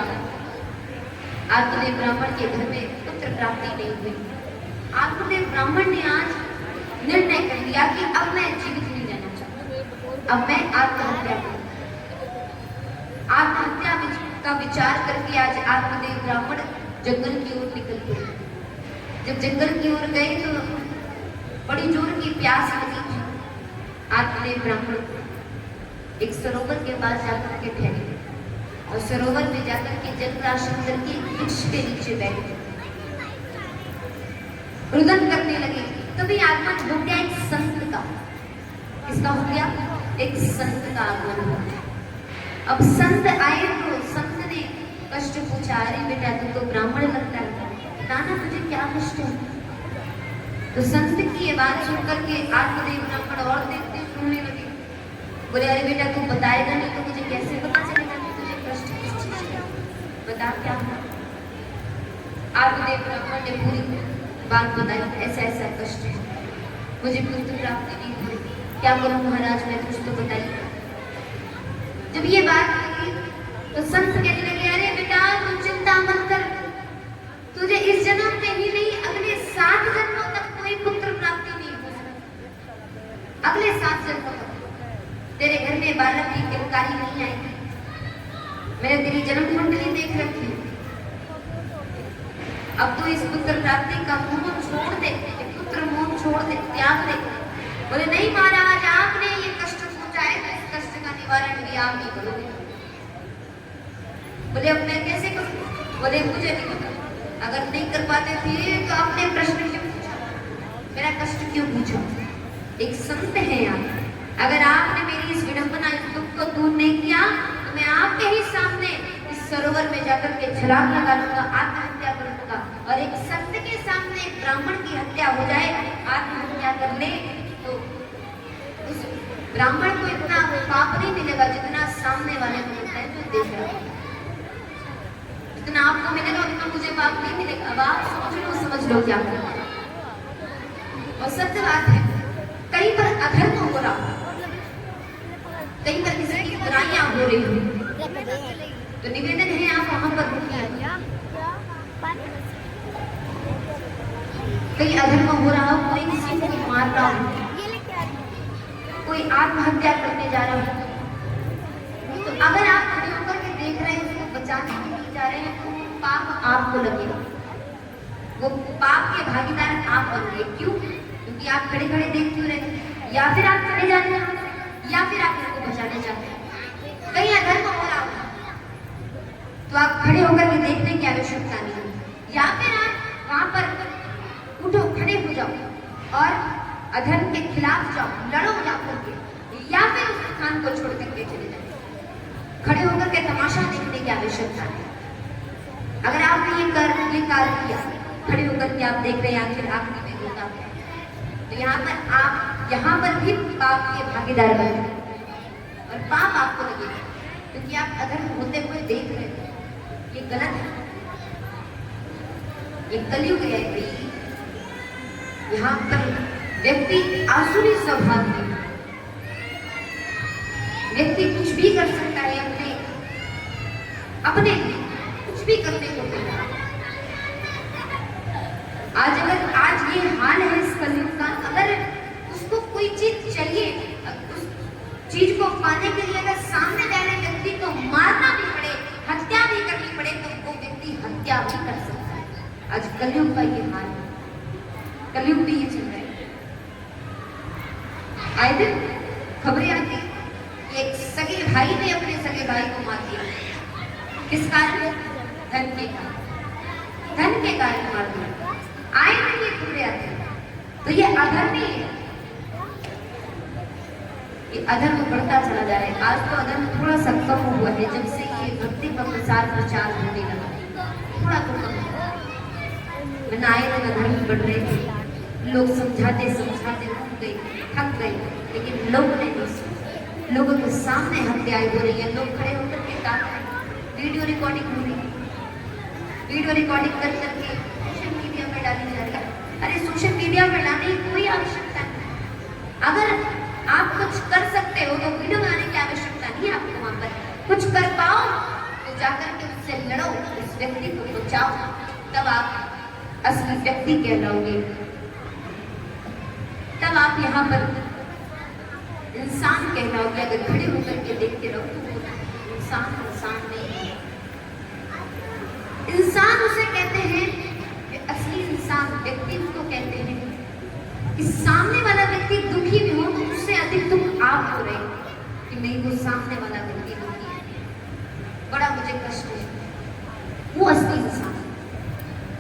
आत्मदेव ब्राह्मण के घर में पुत्र प्राप्ति नहीं हुई। आत्मदेव ब्राह्मण ने आज निर्णय कर लिया कि अब मैं जीवित नहीं रहना चाहता, अब मैं आत्महत्या करूं। आत्महत्या का विचार करके आज आत्मदेव ब्राह्मण जंगल की ओर निकल गए। जब जंगल की ओर गए तो बड़ी जोर की प्यास लगी थी। आत्मदेव ब्राह्मण एक सरोवर के पास जाकर के ठहरे और सरोवर में जाकर के जल प्राशन करके वृक्ष के नीचे बैठे, रुदन करने लगे। तभी आगमन हो गया एक संत का। किसका हो गया? एक संत का आगमन हो गया। अब संत आए तो संत ने कष्ट पूछा, अरे बेटा तू तो ब्राह्मण लगता है, नाना तुझे क्या कष्ट है? तो संत की ये बात सुनकर के आत्मदेव ब्राह्मण और देखते सुनने लगे। बोले अरे बेटा तू बताएगा नहीं तो मुझे कैसे पता चलेगा कि तुझे कष्ट किस चीज का, बता क्या है। आत्मदेव ब्राह्मण ने पूरी बात बताई, ऐसा ऐसा कष्ट है, मुझे पुत्र प्राप्ति नहीं हुई, क्या करूं महाराज मैं, कुछ तो बताइए। जब ये बात लगी तो संत कहने लगे, अरे बेटा तू चिंता मत कर, तुझे इस जन्म में ही नहीं अगले 7 जन्मों तक कोई पुत्र प्राप्ति नहीं हो सकती। अगले 7 जन्मों तक तेरे घर में बालक की किलकारी नहीं आएगी। मैंने तेरी जन्म कुंडली देख रखी है। अब तो इस पुत्र प्राप्ति का मोह छोड़ दे, पुत्र मोह छोड़ दे, त्याग दे। बोले नहीं महाराज आपने ये कष्ट सोचा है तो इस कष्ट का निवारण भी आप ही करोगे। बोले अब मैं कैसे करूं? बोले मुझे नहीं पता, अगर नहीं कर पाते थे तो आपने प्रश्न क्यों पूछा, मेरा कष्ट क्यों पूछा? एक संत है आप, अगर आपने मेरी इस विडंबना इस दुख को दूर नहीं किया तो मैं आपके ही सामने इस सरोवर में जाकर के छलांग लगा लूंगा, आत्महत्या कर लूंगा। और एक संत के सामने एक ब्राह्मण की हत्या हो जाए, आत्महत्या कर ले, तो उस ब्राह्मण को इतना पाप नहीं मिलेगा जितना सामने वाले को मिलता है जो देख रहा है। जितना आपको मिलेगा उतना मुझे पाप नहीं मिलेगा। अब आप समझ लो क्या करना। और सत्य बात है, कहीं पर अधर्म हो रहा, कहीं पर किसी की बुराइयां हो रही हो, तो निवेदन है आप वहां पर रुकिए। कहीं अधर्म हो रहा हो, कोई किसी को मार रहा हो, कोई आत्महत्या करने जा रहा हो, तो अगर आप खड़े होकर के देख रहे हैं, उसको बचाने के लिए जा रहे हैं, तो पाप आपको लगेगा, वो पाप के भागीदार आप बनेंगे। क्यों? क्योंकि आप खड़े खड़े देख क्यों रहे? या फिर आप चले जाते हैं या फिर आप इसको बचाने जाते हैं। कहीं अधर्म हो रहा हो तो आप खड़े होकर के देखने की आवश्यकता नहीं है, या फिर आप वहां पर उठो, खड़े हो जाओ और अधर्म के खिलाफ जाओ, लड़ो जाकर के, या फिर उस स्थान को छोड़ करके चले जाओ। खड़े होकर के तमाशा देखने की आवश्यकता नहीं। अगर आपने ये कार्य किया, खड़े होकर के आप देख रहे हैं आखिर आखिरी में होता क्या, तो यहाँ पर भी पाप के भागीदार बने और पाप आपको लगेगा, क्योंकि आप अधर्म होते हुए देख रहे हैं। ये गलत है, ये कलयुग है भाई। यहाँ पर व्यक्ति आसुरी स्वभाव है, व्यक्ति कुछ भी कर सकता है, अपने कुछ भी करने को मिला। आज ये हाल है इस कलयुग का, अगर उसको कोई चीज चाहिए, चीज को पाने के लिए अगर सामने वाले व्यक्ति को मारना भी पड़े, हत्या भी करनी पड़े, तो वो व्यक्ति हत्या भी कर सकता है। आज कलयुग का ये हाल है, कलयुग भी ये चल रहा है। आए दिन खबरें आती हैं कि एक सगे भाई ने अपने सगे भाई को मार दिया। किस कारण? धन के कारण, धन के कारण मार दिया। आए दिन ये खबरें आती हैं। तो ये अधर्म नहीं है, ये अधर्म बढ़ता चला जा रहा है। आज तो अधर्म थोड़ा सा कम हुआ है जब से ये भक्ति का प्रचार होने लगा, थोड़ा तो कम हुआ। वरना आए दिन अधर्म बढ़ रहे थे, लोग समझाते समझाते थक गए, लेकिन लोगों ने नहीं सुना। लोगों के सामने हत्याएं हो रही है, लोग खड़े होकर के गा रहे हैं, वीडियो रिकॉर्डिंग हो रही है, वीडियो रिकॉर्डिंग कर करके सोशल मीडिया में डाली जा रही है। अरे सोशल मीडिया में डालने की कोई आवश्यकता नहीं। अगर आप कुछ कर सकते हो तो वीडियो बनाने की आवश्यकता नहीं है आपको। वहां पर कुछ कर पाओ तो जाकर के उससे लड़ो, उस व्यक्ति को बचाओ, तब आप असली व्यक्ति कहलाओगे, तब आप यहाँ पर इंसान कहलाओगे। अगर खड़े होकर के देखते रहो तो इंसान इंसान नहीं है। इंसान उसे कहते हैं, असली इंसान व्यक्ति को कहते हैं कि सामने वाला व्यक्ति दुखी भी हो तो उससे अधिक दुख आप हो रहे कि नहीं, वो सामने वाला व्यक्ति दुखी है, बड़ा मुझे कष्ट है, वो असली इंसान।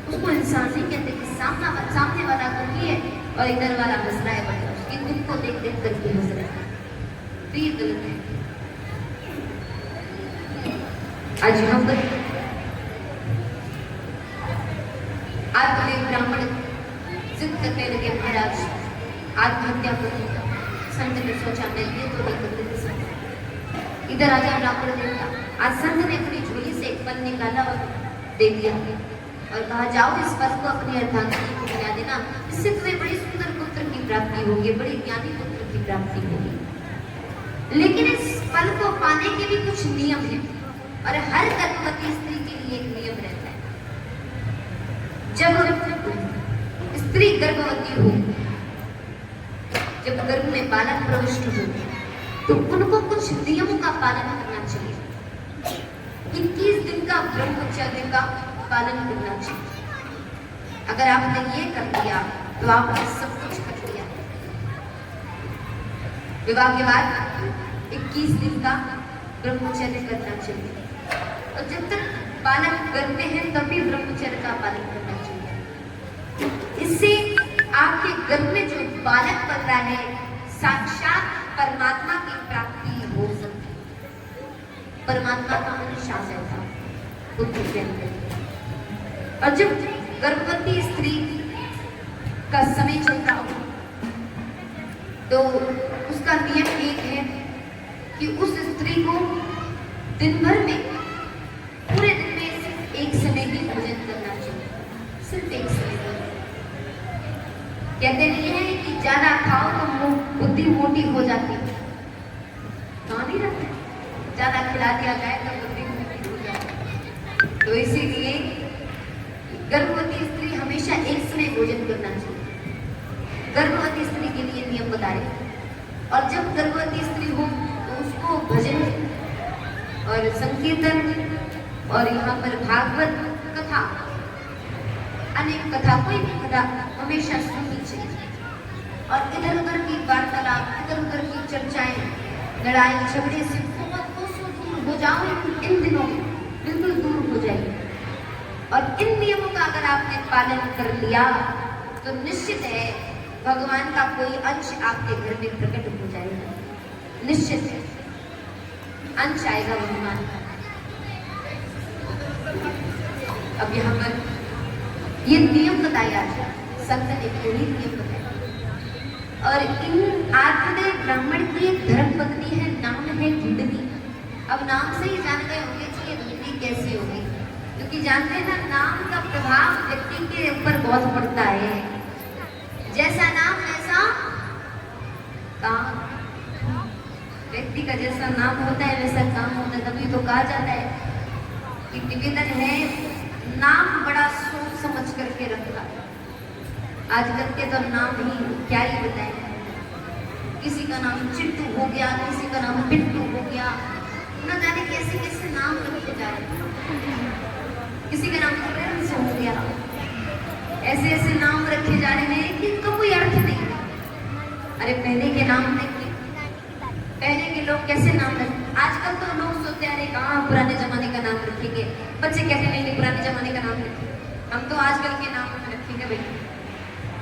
उसको इंसान नहीं कहते कि सामने वाला दुखी है और इधर वाला हंस रहा है, बड़ा उसके दुख को देख देख करके हंस रहा है, तो ये गलत है। आज यहाँ पर आत्मदेव ब्राह्मण जिद करने लगे, महाराज आत्महत्या करूंगा। संत ने सोचा मैं ये तो नहीं करने दे सकता। इधर आ गया ब्राह्मण देवता। आज संत ने अपनी झोली से एक फल निकाला और दे दिया और कहा जाओ इस फल को अपनी अर्धांगिनी को खिला देना, इससे तुम्हें बड़ी सुंदर पुत्र की प्राप्ति होगी, बड़ी ज्ञानी पुत्र की प्राप्ति होगी। लेकिन इस फल को पाने के भी कुछ नियम है और हर गर्भवती स्त्री के लिए एक नियम रहता है। जब स्त्री गर्भवती हो, जब गर्भ में बालक प्रविष्ट हो, तो उनको कुछ नियमों का पालन करना चाहिए। 21 दिन का ब्रह्मचर्य का पालन करना चाहिए। अगर आपने ये कर दिया तो आपने सब कुछ कर लिया। विवाह के बाद 21 दिन का ब्रह्मचर्य करना चाहिए और जब तक बालक गर्भ में है तभी ब्रह्मचर्य का पालन करना चाहिए। इससे आपके गर्भ में जो बालक बन रहा है साक्षात परमात्मा की प्राप्ति हो सकती है। परमात्मा का अंश आ जाएगा पुत्र के अंदर। और जब गर्भवती स्त्री का समय चलता हो तो उसका नियम एक है कि उस स्त्री को दिन भर में, पूरे दिन में सिर्फ एक समय ही भोजन करना चाहिए, सिर्फ एक समय। कहते नहीं है कि ज्यादा खाओ तो बुद्धि मोटी हो जाती है, तो नहीं रहता, ज्यादा खिला दिया जाए तो बुद्धि मोटी हो जाती है। तो इसीलिए गर्भवती स्त्री हमेशा एक समय भोजन करना चाहिए। गर्भवती स्त्री के लिए नियम बता रहे। और जब गर्भवती स्त्री हो तो उसको भजन और संकीर्तन और यहाँ पर भागवत कथा, अनेक कथा, कोई भी कथा हमेशा सुननी चाहिए। और इधर उधर की वार्तालाप, इधर उधर की चर्चाएं, लड़ाई झगड़े से बहुत कोसों दूर हो जाओ। इन दिनों में बिल्कुल दूर हो जाइए। और इन नियमों का अगर आपने पालन कर लिया तो निश्चित है भगवान का कोई अंश आपके घर में प्रकट हो जाएगा, निश्चित है अंश आएगा भगवान का। अब यहाँ पर ये नियम बताया संत ने, कोई नियम बताया। और इन आत्मदेव ब्राह्मण की एक धर्म पत्नी है, नाम है भिंडनी। अब नाम से ही जान गए होंगे कि ये भिंडनी कैसी होगी, क्योंकि जानते हैं ना नाम का प्रभाव व्यक्ति के ऊपर बहुत पड़ता है। जैसा नाम वैसा काम, व्यक्ति का जैसा नाम होता है वैसा काम होता है। तभी तो कहा जाता है कि निवेदन है नाम बड़ा सोच समझ करके रखा। आजकल के तो नाम ही क्या ही बताएं, किसी का नाम चिट्टू हो गया, किसी का नाम पिट्टू हो गया, न जाने कैसे कैसे नाम रखे जा रहे हैं। किसी का नाम प्रिंस हो गया, ऐसे ऐसे नाम रखे जा रहे हैं कि इनका कोई अर्थ नहीं। अरे पहले के नाम देखिए, पहले के लोग कैसे नाम रखते। आजकल तो लोग सोचते हैं अरे कहाँ पुराने जमाने का नाम रखेंगे, बच्चे कहते हैं नहीं पुराने जमाने का नाम रखेंगे, हम तो आजकल के नाम रखेंगे भाई।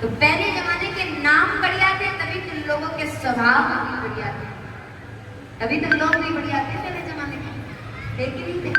तो पहले जमाने के नाम बढ़िया थे, तभी तो लोगों के स्वभाव भी बढ़िया थे, तभी तो लोग भी बढ़िया थे पहले जमाने के, लेकिन नहीं थे।